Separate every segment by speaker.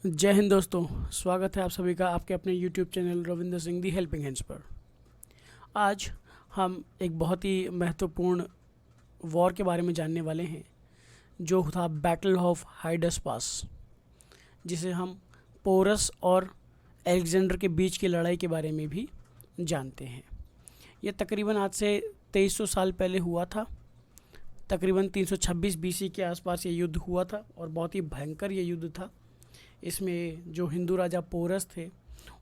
Speaker 1: जय हिंद दोस्तों। स्वागत है आप सभी का आपके अपने YouTube चैनल रविंद्र सिंह दी हेल्पिंग हैंड्स पर। आज हम एक बहुत ही महत्वपूर्ण वॉर के बारे में जानने वाले हैं जो था बैटल ऑफ हाइडस पास, जिसे हम पोरस और अलेक्जेंडर के बीच की लड़ाई के बारे में भी जानते हैं। यह तकरीबन आज से 2300 साल पहले हुआ था। तकरीबन 326 BC के आसपास ये युद्ध हुआ था और बहुत ही भयंकर ये युद्ध था। इसमें जो हिंदू राजा पोरस थे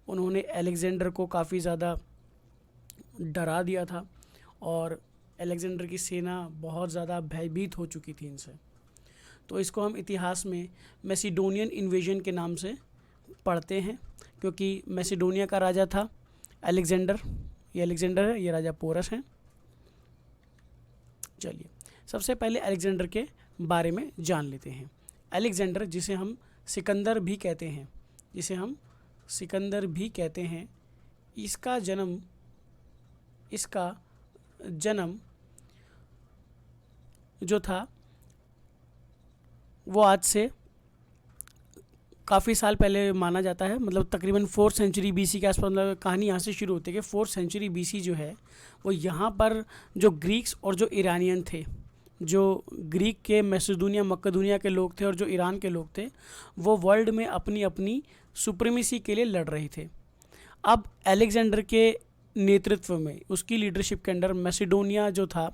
Speaker 1: उन्होंने अलेक्जेंडर को काफ़ी ज़्यादा डरा दिया था और अलेक्जेंडर की सेना बहुत ज़्यादा भयभीत हो चुकी थी इनसे। तो इसको हम इतिहास में मैसिडोनियन इन्वेजन के नाम से पढ़ते हैं, क्योंकि मैसिडोनिया का राजा था अलेक्जेंडर। ये अलेक्जेंडर है, ये राजा पोरस हैं। चलिए सबसे पहले अलेक्जेंडर के बारे में जान लेते हैं। अलेक्जेंडर जिसे हम सिकंदर भी कहते हैं, इसका जन्म जो था वो आज से काफ़ी साल पहले माना जाता है। मतलब तकरीबन 4th सेंचुरी BC के आसपास। मतलब कहानी यहाँ से शुरू होती है कि 4th सेंचुरी BC जो है वो यहाँ पर जो ग्रीक्स और जो ईरानियन थे, जो ग्रीक के मकदूनिया के लोग थे और जो ईरान के लोग थे, वो वर्ल्ड में अपनी अपनी सुप्रीमेसी के लिए लड़ रहे थे। अब अलेक्जेंडर के नेतृत्व में, उसकी लीडरशिप के अंडर मैसिडोनिया जो था,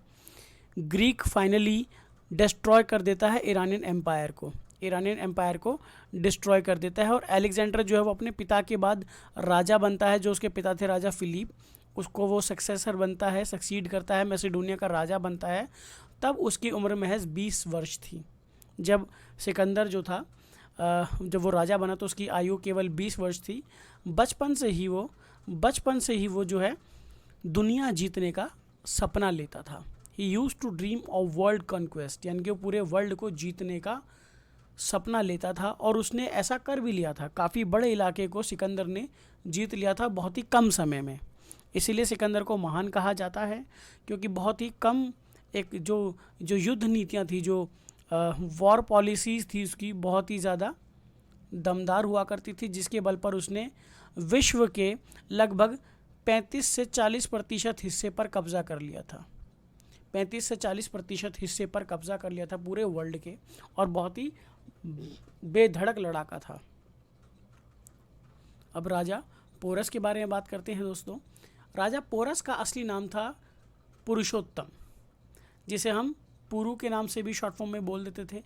Speaker 1: ग्रीक फाइनली डिस्ट्रॉय कर देता है ईरानियन एम्पायर को डिस्ट्रॉय कर देता है। और अलेक्जेंडर जो है वो अपने पिता के बाद राजा बनता है। जो उसके पिता थे राजा फिलिप, उसको वो सक्सेसर बनता है, सक्सीड करता है, मैसिडोनिया का राजा बनता है। तब उसकी उम्र महज 20 वर्ष थी। जब सिकंदर जो था, जब वो राजा बना तो उसकी आयु केवल 20 वर्ष थी। बचपन से ही वो जो है दुनिया जीतने का सपना लेता था। He used to dream of world conquest, यानी कि वो पूरे वर्ल्ड को जीतने का सपना लेता था और उसने ऐसा कर भी लिया था। काफ़ी बड़े इलाके को सिकंदर ने जीत लिया था बहुत ही कम समय में। इसीलिए सिकंदर को महान कहा जाता है, क्योंकि बहुत ही कम एक जो युद्ध नीतियाँ थी, जो वॉर पॉलिसीज़ थी, उसकी बहुत ही ज़्यादा दमदार हुआ करती थी, जिसके बल पर उसने विश्व के लगभग 35 से 40% हिस्से पर कब्ज़ा कर लिया था। 35 से 40% हिस्से पर कब्ज़ा कर लिया था पूरे वर्ल्ड के, और बहुत ही बेधड़क लड़ाका था। अब राजा पोरस के बारे में बात करते हैं दोस्तों। राजा पोरस का असली नाम था पुरुषोत्तम, जिसे हम पुरु के नाम से भी शॉर्ट फॉर्म में बोल देते थे।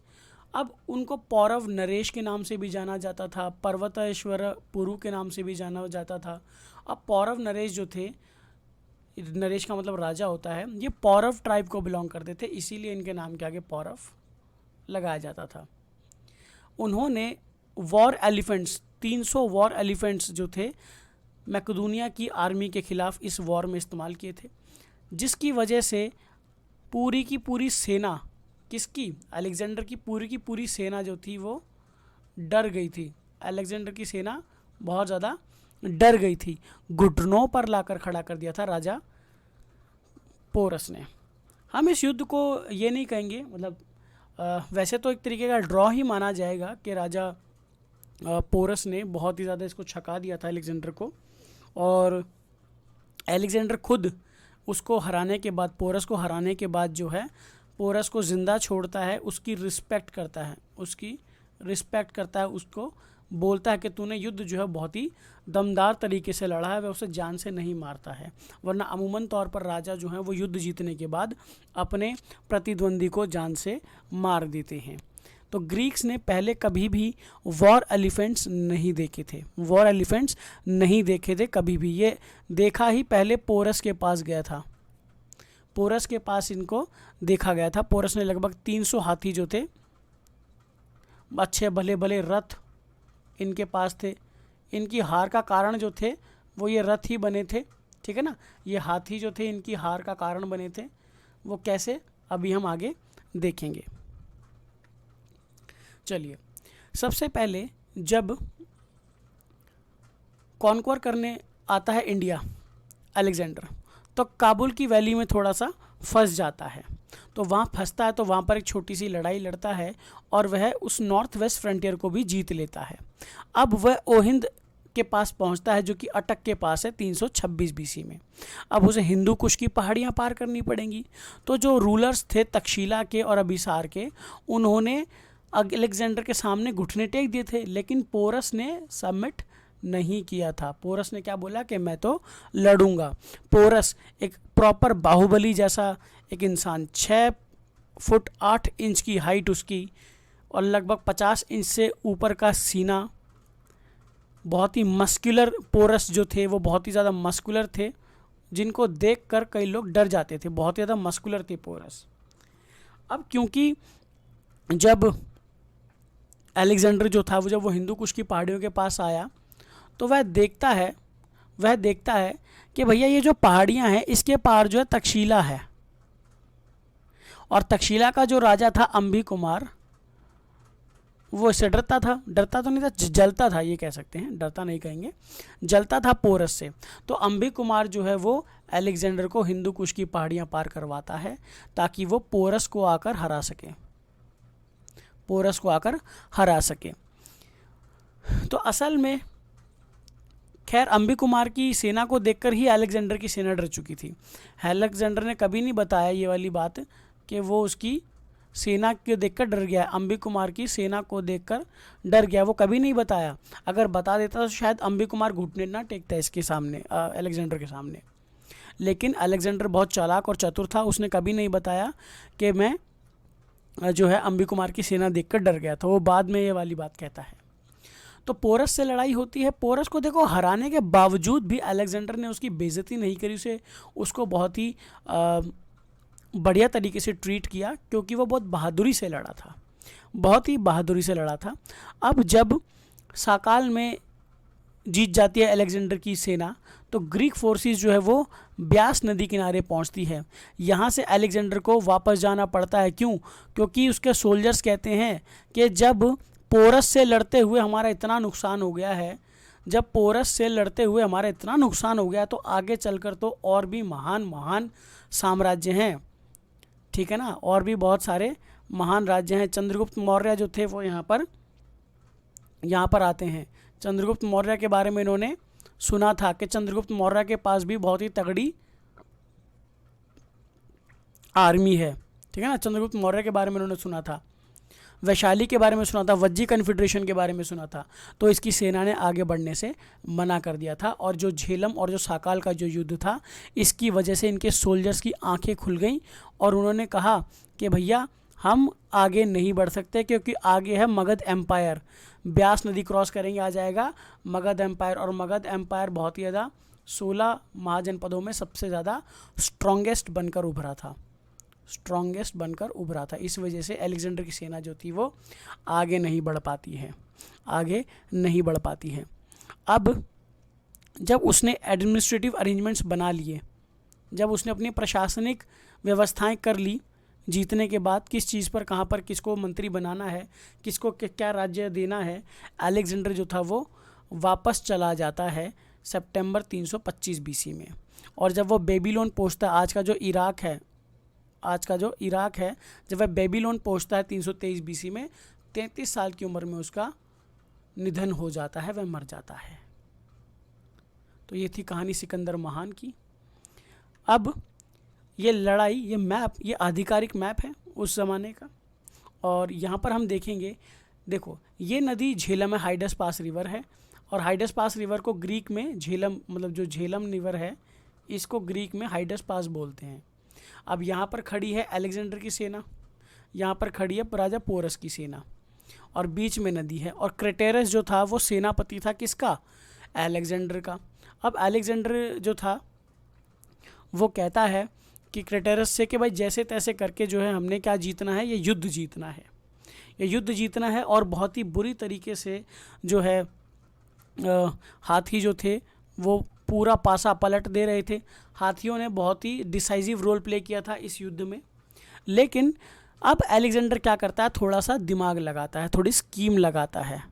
Speaker 1: अब उनको पौरव नरेश के नाम से भी जाना जाता था, पर्वतेश्वर पुरु के नाम से भी जाना जाता था। अब पौरव नरेश जो थे, नरेश का मतलब राजा होता है, ये पौरव ट्राइब को बिलोंग करते थे, इसीलिए इनके नाम के आगे पौरव लगाया जाता था। उन्होंने वॉर एलिफेंट्स, 300 वॉर एलिफेंट्स जो थे मैकेडोनिया की आर्मी के खिलाफ इस वॉर में इस्तेमाल किए थे, जिसकी वजह से पूरी की पूरी सेना, किसकी? अलेक्जेंडर की पूरी सेना जो थी वो डर गई थी। अलेक्जेंडर की सेना बहुत ज़्यादा डर गई थी। घुटनों पर लाकर खड़ा कर दिया था राजा पोरस ने। हम इस युद्ध को ये नहीं कहेंगे, मतलब वैसे तो एक तरीके का ड्रॉ ही माना जाएगा कि राजा पोरस ने बहुत ही ज़्यादा इसको छका दिया था अलेक्जेंडर को, और अलेक्जेंडर खुद उसको हराने के बाद, पोरस को हराने के बाद जो है पोरस को ज़िंदा छोड़ता है, उसकी रिस्पेक्ट करता है, उसको बोलता है कि तूने युद्ध जो है बहुत ही दमदार तरीके से लड़ा है। वह उसे जान से नहीं मारता है, वरना अमूमन तौर पर राजा जो है वो युद्ध जीतने के बाद अपने प्रतिद्वंदी को जान से मार देते हैं। तो ग्रीक्स ने पहले कभी भी वॉर एलिफेंट्स नहीं देखे थे कभी भी। ये देखा ही पहले पोरस के पास गया था, पोरस के पास इनको देखा गया था। पोरस ने लगभग 300 हाथी जो थे, अच्छे भले रथ इनके पास थे। इनकी हार का कारण जो थे वो ये रथ ही बने थे, ठीक है ना। ये हाथी जो थे इनकी हार का कारण बने थे। वो कैसे, अभी हम आगे देखेंगे। चलिए, सबसे पहले जब कॉन्क्वर करने आता है इंडिया अलेक्जेंडर, तो काबुल की वैली में थोड़ा सा फंस जाता है। तो वहाँ फंसता है, तो वहाँ पर एक छोटी सी लड़ाई लड़ता है और वह उस नॉर्थ वेस्ट फ्रंटियर को भी जीत लेता है। अब वह ओहिंद के पास पहुंचता है जो कि अटक के पास है 326 बीसी में। अब उसे हिंदू कुश की पहाड़ियाँ पार करनी पड़ेंगी। तो जो रूलर्स थे तक्षशिला के और अभिसार के, उन्होंने अलेक्जेंडर के सामने घुटने टेक दिए थे, लेकिन पोरस ने सबमिट नहीं किया था। पोरस ने क्या बोला कि मैं तो लड़ूंगा। पोरस एक प्रॉपर बाहुबली जैसा एक इंसान, 6 फुट 8 इंच की हाइट उसकी और लगभग 50 इंच से ऊपर का सीना, बहुत ही मस्कुलर। पोरस जो थे वो बहुत ही ज़्यादा मस्कुलर थे, जिनको देखकर कई लोग डर जाते थे, बहुत ही ज़्यादा मस्कुलर थे पोरस। अब क्योंकि जब अलेक्जेंडर जो था वो जब वो हिंदू कुश की पहाड़ियों के पास आया तो वह देखता है कि भैया ये जो पहाड़ियाँ हैं इसके पार जो है तक्षशिला है, और तक्षशिला का जो राजा था अंबी कुमार, वो इससे डरता तो नहीं था, जलता था, ये कह सकते हैं, डरता नहीं कहेंगे, जलता था पोरस से। तो अंबी कुमार जो है वो अलेक्जेंडर को हिंदू कुश की पहाड़ियाँ पार करवाता है ताकि वो पोरस को आकर हरा सके। तो असल में खैर अंबी कुमार की सेना को देखकर ही अलेक्जेंडर की सेना डर चुकी थी। अलेक्जेंडर ने कभी नहीं बताया ये वाली बात कि वो उसकी सेना को देखकर डर गया, अंबी कुमार की सेना को देखकर डर गया, वो कभी नहीं बताया। अगर बता देता तो शायद अंबी कुमार घुटने ना टेकता इसके सामने, अलेक्जेंडर के सामने। लेकिन अलेक्जेंडर बहुत चालाक और चतुर था, उसने कभी नहीं बताया कि मैं जो है अंबी कुमार की सेना देखकर डर गया था। वो बाद में ये वाली बात कहता है। तो पोरस से लड़ाई होती है। पोरस को देखो हराने के बावजूद भी अलेक्जेंडर ने उसकी बेइज्जती नहीं करी, उसको बहुत ही बढ़िया तरीके से ट्रीट किया, क्योंकि वो बहुत बहादुरी से लड़ा था। अब जब साकाल में जीत जाती है अलेक्जेंडर की सेना, तो ग्रीक फोर्सेस जो है वो ब्यास नदी किनारे पहुंचती है। यहाँ से अलेक्जेंडर को वापस जाना पड़ता है। क्यों? क्योंकि उसके सोल्जर्स कहते हैं कि जब पोरस से लड़ते हुए हमारा इतना नुकसान हो गया तो आगे चलकर तो और भी महान साम्राज्य हैं, ठीक है ना, और भी बहुत सारे महान राज्य हैं। चंद्रगुप्त मौर्य जो थे वो यहाँ पर आते हैं। चंद्रगुप्त मौर्य के बारे में इन्होंने सुना था कि चंद्रगुप्त मौर्य के पास भी बहुत ही तगड़ी आर्मी है, ठीक है ना। चंद्रगुप्त मौर्य के बारे में इन्होंने सुना था, वैशाली के बारे में सुना था, वज्जी कन्फेडरेशन के बारे में सुना था। तो इसकी सेना ने आगे बढ़ने से मना कर दिया था, और जो झेलम और जो साकाल का जो युद्ध था, इसकी वजह से इनके सोल्जर्स की आंखें खुल गईं और उन्होंने कहा कि भैया हम आगे नहीं बढ़ सकते, क्योंकि आगे है मगध एम्पायर। ब्यास नदी क्रॉस करेंगे आ जाएगा मगध एम्पायर, और मगध एम्पायर बहुत ही ज़्यादा 16 महाजनपदों में सबसे ज़्यादा स्ट्रॉन्गेस्ट बनकर उभरा था। इस वजह से अलेक्जेंडर की सेना जो थी वो आगे नहीं बढ़ पाती है। अब जब उसने एडमिनिस्ट्रेटिव अरेंजमेंट्स बना लिए, जब उसने अपनी प्रशासनिक व्यवस्थाएं कर ली, जीतने के बाद किस चीज़ पर, कहाँ पर किसको मंत्री बनाना है, किसको क्या राज्य देना है, अलेक्जेंडर जो था वो वापस चला जाता है सितंबर 325 बीसी में। और जब वो बेबीलोन पहुँचता है, आज का जो इराक है, जब वह बेबीलोन पहुँचता है 323 बीसी में, 33 साल की उम्र में उसका निधन हो जाता है, वह मर जाता है। तो ये थी कहानी सिकंदर महान की। अब ये लड़ाई, ये मैप, ये आधिकारिक मैप है उस ज़माने का, और यहाँ पर हम देखेंगे, देखो ये नदी झेलम है, हाइडस पास रिवर है, और हाइडस पास रिवर को ग्रीक में झेलम, मतलब जो झेलम रिवर है इसको ग्रीक में हाइडस पास बोलते हैं। अब यहाँ पर खड़ी है अलेक्जेंडर की सेना, यहाँ पर खड़ी है राजा पोरस की सेना, और बीच में नदी है। और क्रेटेरस जो था वो सेनापति था किसका? अलेक्जेंडर का। अब अलेक्जेंडर जो था वो कहता है कि क्रेटेरस से कि भाई जैसे तैसे करके जो है हमने क्या जीतना है, ये युद्ध जीतना है, और बहुत ही बुरी तरीके से जो है हाथी जो थे वो पूरा पासा पलट दे रहे थे। हाथियों ने बहुत ही डिसाइसिव रोल प्ले किया था इस युद्ध में। लेकिन अब अलेक्जेंडर क्या करता है, थोड़ा सा दिमाग लगाता है, थोड़ी स्कीम लगाता है।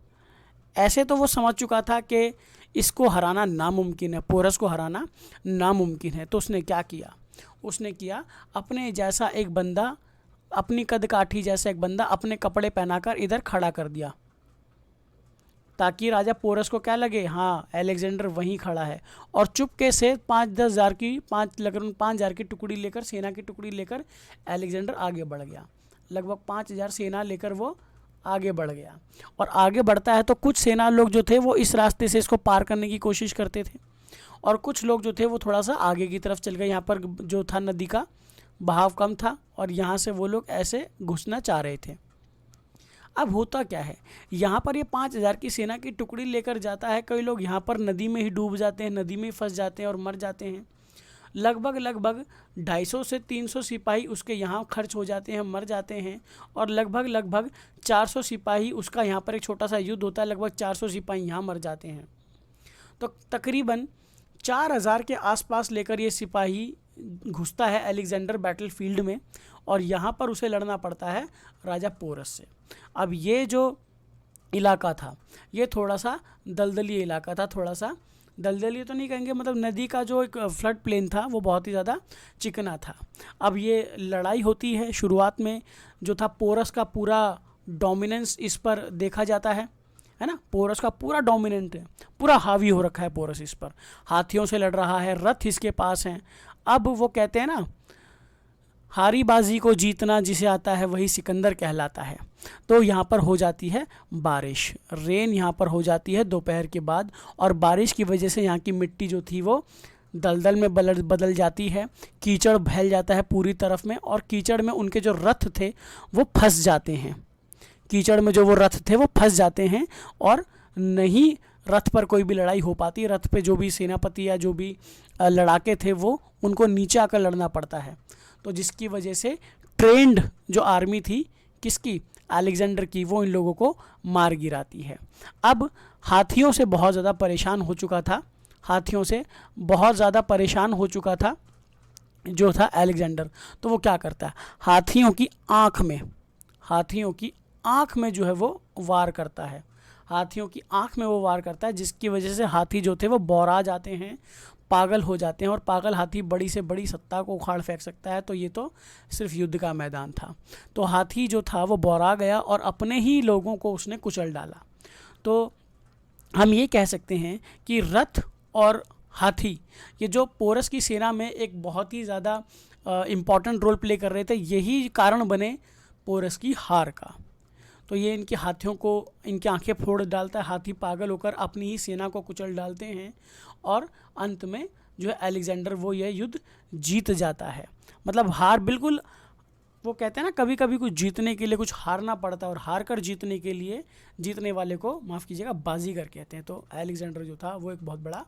Speaker 1: ऐसे तो वो समझ चुका था कि इसको हराना नामुमकिन है, पोरस को हराना नामुमकिन है। तो उसने क्या किया, उसने किया, अपने जैसा एक बंदा, अपनी कद काठी जैसा एक बंदा अपने कपड़े पहनाकर इधर खड़ा कर दिया, ताकि राजा पोरस को क्या लगे, हाँ अलेक्जेंडर वहीं खड़ा है। और चुपके से 5-10 हज़ार की 5,000 की टुकड़ी लेकर, सेना की टुकड़ी लेकर अलेक्जेंडर आगे बढ़ गया। लगभग 5,000 सेना लेकर वो आगे बढ़ गया। और आगे बढ़ता है तो कुछ सेना लोग जो थे वो इस रास्ते से इसको पार करने की कोशिश करते थे, और कुछ लोग जो थे वो थोड़ा सा आगे की तरफ चल गए। यहाँ पर जो था नदी का बहाव कम था और यहाँ से वो लोग ऐसे घुसना चाह रहे थे। अब होता क्या है, यहाँ पर ये 5,000 की सेना की टुकड़ी लेकर जाता है, कई लोग यहाँ पर नदी में ही डूब जाते हैं, नदी में ही फंस जाते हैं और मर जाते हैं। लगभग 250 से 300 सिपाही उसके यहाँ खर्च हो जाते हैं, मर जाते हैं। और लगभग 400 सिपाही, उसका यहाँ पर एक छोटा सा युद्ध होता है, लगभग 400 सिपाही यहाँ मर जाते हैं। तो तकरीबन 4,000 के आसपास लेकर ये सिपाही घुसता है अलेक्जेंडर बैटलफील्ड में, और यहाँ पर उसे लड़ना पड़ता है राजा पोरस से। अब ये जो इलाका था ये थोड़ा सा दलदली इलाका था, थोड़ा सा दलदली तो नहीं कहेंगे, मतलब नदी का जो एक फ्लड प्लेन था वो बहुत ही ज़्यादा चिकना था। अब ये लड़ाई होती है, शुरुआत में जो था पोरस का पूरा डोमिनेंस इस पर देखा जाता है ना, पोरस का पूरा डोमिनेंट है, पूरा हावी हो रखा है पोरस इस पर, हाथियों से लड़ रहा है, रथ इसके पास हैं। अब वो कहते हैं ना, हारी बाजी को जीतना जिसे आता है वही सिकंदर कहलाता है। तो यहाँ पर हो जाती है बारिश, रेन यहाँ पर हो जाती है दोपहर के बाद, और बारिश की वजह से यहाँ की मिट्टी जो थी वो दलदल में बदल जाती है, कीचड़ फैल जाता है पूरी तरफ में, और कीचड़ में उनके जो रथ थे वो फंस जाते हैं, कीचड़ में जो वो रथ थे वो फंस जाते हैं, और नहीं रथ पर कोई भी लड़ाई हो पाती, रथ पे जो भी सेनापति या जो भी लड़ाके थे वो उनको नीचे आकर लड़ना पड़ता है। तो जिसकी वजह से ट्रेंड जो आर्मी थी किसकी, अलेक्जेंडर की, वो इन लोगों को मार गिराती है। अब हाथियों से बहुत ज़्यादा परेशान हो चुका था, हाथियों से बहुत ज़्यादा परेशान हो चुका था जो था अलेक्जेंडर। तो वो क्या करता है, हाथियों की आँख में जो है वो वार करता है, हाथियों की आँख में वो वार करता है, जिसकी वजह से हाथी जो थे वो बौरा जाते हैं, पागल हो जाते हैं। और पागल हाथी बड़ी से बड़ी सत्ता को उखाड़ फेंक सकता है। तो ये तो सिर्फ युद्ध का मैदान था। तो हाथी जो था वो बौरा गया और अपने ही लोगों को उसने कुचल डाला। तो हम ये कह सकते हैं कि रथ और हाथी ये जो पोरस की सेना में एक बहुत ही ज़्यादा इम्पॉर्टेंट रोल प्ले कर रहे थे, यही कारण बने पोरस की हार का। तो ये इनके हाथियों को, इनकी आंखें फोड़ डालता है, हाथी पागल होकर अपनी ही सेना को कुचल डालते हैं, और अंत में जो है अलेक्जेंडर वो यह युद्ध जीत जाता है। मतलब हार बिल्कुल, वो कहते हैं ना कभी कभी कुछ जीतने के लिए कुछ हारना पड़ता है, और हार कर जीतने के लिए जीतने वाले को माफ़ कीजिएगा बाजीगर कहते हैं। तो अलेक्जेंडर जो था वो एक बहुत बड़ा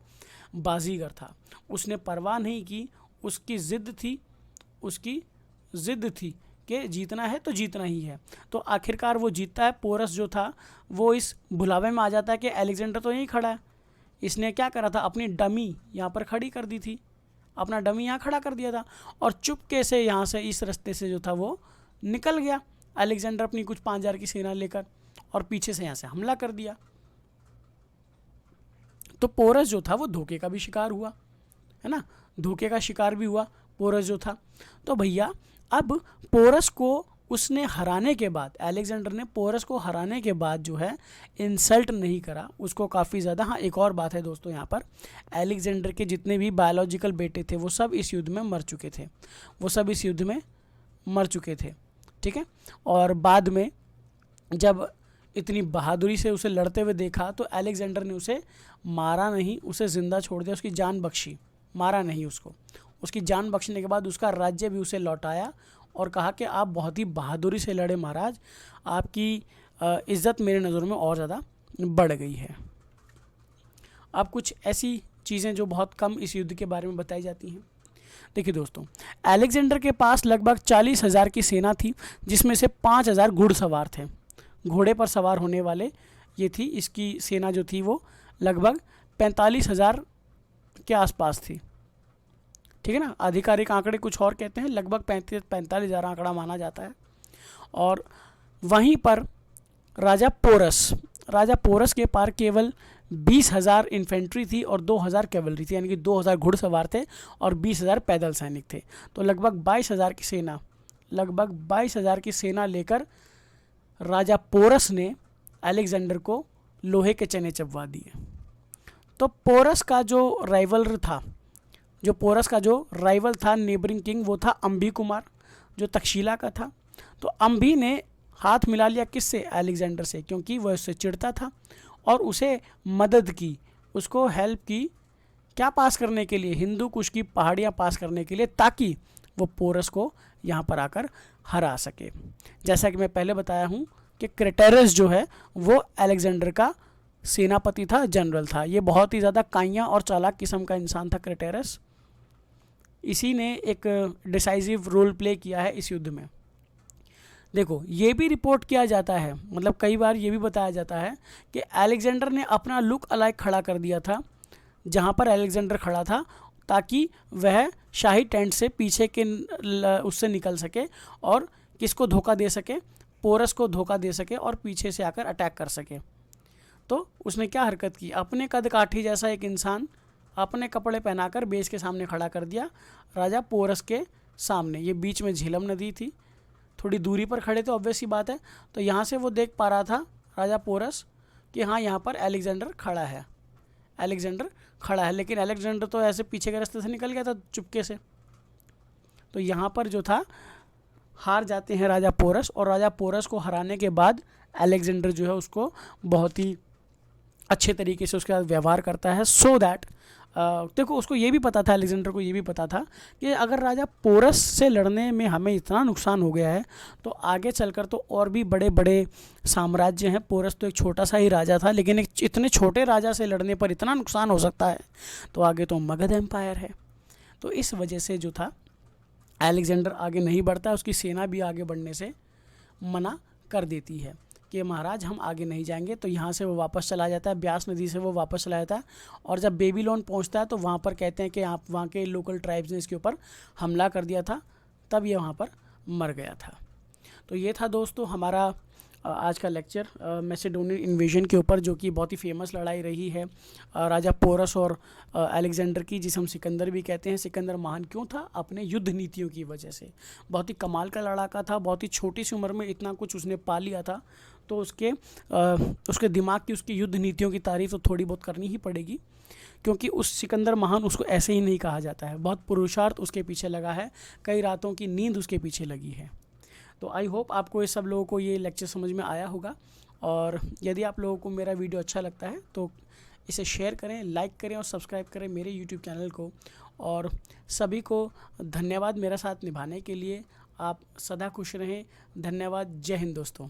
Speaker 1: बाजीगर था, उसने परवाह नहीं की, उसकी ज़िद्द थी कि जीतना है तो जीतना ही है। तो आखिरकार वो जीतता है। पोरस जो था वो इस भुलावे में आ जाता है कि अलेक्जेंडर तो यहीं खड़ा है, इसने क्या करा था, अपनी डमी यहाँ पर खड़ी कर दी थी, अपना डमी यहाँ खड़ा कर दिया था, और चुपके से यहाँ से इस रास्ते से जो था वो निकल गया अलेक्जेंडर अपनी कुछ 5,000 की सेना लेकर, और पीछे से यहाँ से हमला कर दिया। तो पोरस जो था वो धोखे का भी शिकार हुआ, है ना, धोखे का शिकार भी हुआ पोरस जो था। तो भैया अब पोरस को उसने हराने के बाद, अलेक्जेंडर ने पोरस को हराने के बाद जो है इंसल्ट नहीं करा उसको काफ़ी ज़्यादा। हाँ, एक और बात है दोस्तों, यहाँ पर अलेक्जेंडर के जितने भी बायोलॉजिकल बेटे थे वो सब इस युद्ध में मर चुके थे, ठीक है। और बाद में जब इतनी बहादुरी से उसे लड़ते हुए देखा तो अलेक्जेंडर ने उसे मारा नहीं, उसे ज़िंदा छोड़ दिया, उसकी जान बख्शी, मारा नहीं उसको। उसकी जान बख्शने के बाद उसका राज्य भी उसे लौटाया और कहा कि आप बहुत ही बहादुरी से लड़े महाराज, आपकी इज़्ज़त मेरे नज़रों में और ज़्यादा बढ़ गई है। अब कुछ ऐसी चीज़ें जो बहुत कम इस युद्ध के बारे में बताई जाती हैं। देखिए दोस्तों, अलेक्जेंडर के पास लगभग 40,000 की सेना थी, जिसमें से 5,000 घुड़सवार थे, घोड़े पर सवार होने वाले ये थी। इसकी सेना जो थी वो लगभग 45,000 के आसपास थी, ठीक है ना। आधिकारिक आंकड़े कुछ और कहते हैं, लगभग 45,000 आंकड़ा माना जाता है। और वहीं पर राजा पोरस के पार केवल 20,000 इन्फेंट्री थी और 2,000 कैवलरी थी, यानी कि 2,000 घुड़सवार थे और 20,000 पैदल सैनिक थे। तो लगभग 22,000 की सेना लेकर राजा पोरस ने अलेक्जेंडर को लोहे के चने चबवा दिए। तो पोरस का जो राइवल था नेबरिंग किंग, वो था अंबी कुमार, जो तक्षशिला का था। तो अंबी ने हाथ मिला लिया किससे? अलेक्जेंडर से, क्योंकि वह उससे चिढ़ता था और उसे मदद की, उसको हेल्प की, क्या पास करने के लिए? हिंदू कुश की पहाड़ियाँ पास करने के लिए, ताकि वो पोरस को यहाँ पर आकर हरा सके। जैसा कि मैं पहले बताया हूँ कि क्रेटेरस जो है वो अलेक्जेंडर का सेनापति था, जनरल था। ये बहुत ही ज़्यादा काइयाँ और चालाक किस्म का इंसान था क्रेटेरस। इसी ने एक डिसाइसिव रोल प्ले किया है इस युद्ध में। देखो, ये भी रिपोर्ट किया जाता है, मतलब कई बार ये भी बताया जाता है कि अलेक्जेंडर ने अपना लुक अलाइक खड़ा कर दिया था जहाँ पर अलेक्जेंडर खड़ा था, ताकि वह शाही टेंट से पीछे के उससे निकल सके और किसको धोखा दे सके? पोरस को धोखा दे सके और पीछे से आकर अटैक कर सके। तो उसने क्या हरकत की? अपने कद काठी जैसा एक इंसान अपने कपड़े पहनाकर बेस के सामने खड़ा कर दिया राजा पोरस के सामने। ये बीच में झेलम नदी थी, थोड़ी दूरी पर खड़े थे, ऑब्वियस सी बात है। तो यहाँ से वो देख पा रहा था राजा पोरस कि हाँ, यहाँ पर अलेक्जेंडर खड़ा है, लेकिन अलेक्जेंडर तो ऐसे पीछे के रास्ते से निकल गया था चुपके से। तो यहाँ पर जो था, हार जाते हैं राजा पोरस, और राजा पोरस को हराने के बाद अलेक्जेंडर जो है उसको बहुत ही अच्छे तरीके से उसके साथ व्यवहार करता है। सो दैट देखो, उसको ये भी पता था, अलेक्जेंडर को ये भी पता था कि अगर राजा पोरस से लड़ने में हमें इतना नुकसान हो गया है, तो आगे चलकर तो और भी बड़े बड़े साम्राज्य हैं। पोरस तो एक छोटा सा ही राजा था, लेकिन एक इतने छोटे राजा से लड़ने पर इतना नुकसान हो सकता है, तो आगे तो मगध एम्पायर है। तो इस वजह से जो था, अलेक्जेंडर आगे नहीं बढ़ता, उसकी सेना भी आगे बढ़ने से मना कर देती है कि महाराज हम आगे नहीं जाएंगे। तो यहाँ से वो वापस चला जाता है, ब्यास नदी से वो वापस चला जाता है। और जब बेबीलोन पहुँचता है तो वहाँ पर कहते हैं कि आप वहाँ के लोकल ट्राइब्स ने इसके ऊपर हमला कर दिया था, तब ये वहाँ पर मर गया था। तो ये था दोस्तों हमारा आज का लेक्चर मैसेडोनियन इन्वेजन के ऊपर, जो कि बहुत ही फेमस लड़ाई रही है राजा पोरस और अलेक्जेंडर की, जिसे हम सिकंदर भी कहते हैं। सिकंदर महान क्यों था? अपने युद्ध नीतियों की वजह से। बहुत ही कमाल का लड़ाका था, बहुत ही छोटी सी उम्र में इतना कुछ उसने पा लिया था। तो उसके दिमाग की, उसकी युद्ध नीतियों की तारीफ तो थोड़ी बहुत करनी ही पड़ेगी, क्योंकि उस सिकंदर महान उसको ऐसे ही नहीं कहा जाता है। बहुत पुरुषार्थ उसके पीछे लगा है, कई रातों की नींद उसके पीछे लगी है। तो आई होप आपको ये सब लोगों को ये लेक्चर समझ में आया होगा। और यदि आप लोगों को मेरा वीडियो अच्छा लगता है तो इसे शेयर करें, लाइक करें और सब्सक्राइब करें मेरे यूट्यूब चैनल को। और सभी को धन्यवाद मेरा साथ निभाने के लिए। आप सदा खुश रहें। धन्यवाद। जय हिंद दोस्तों।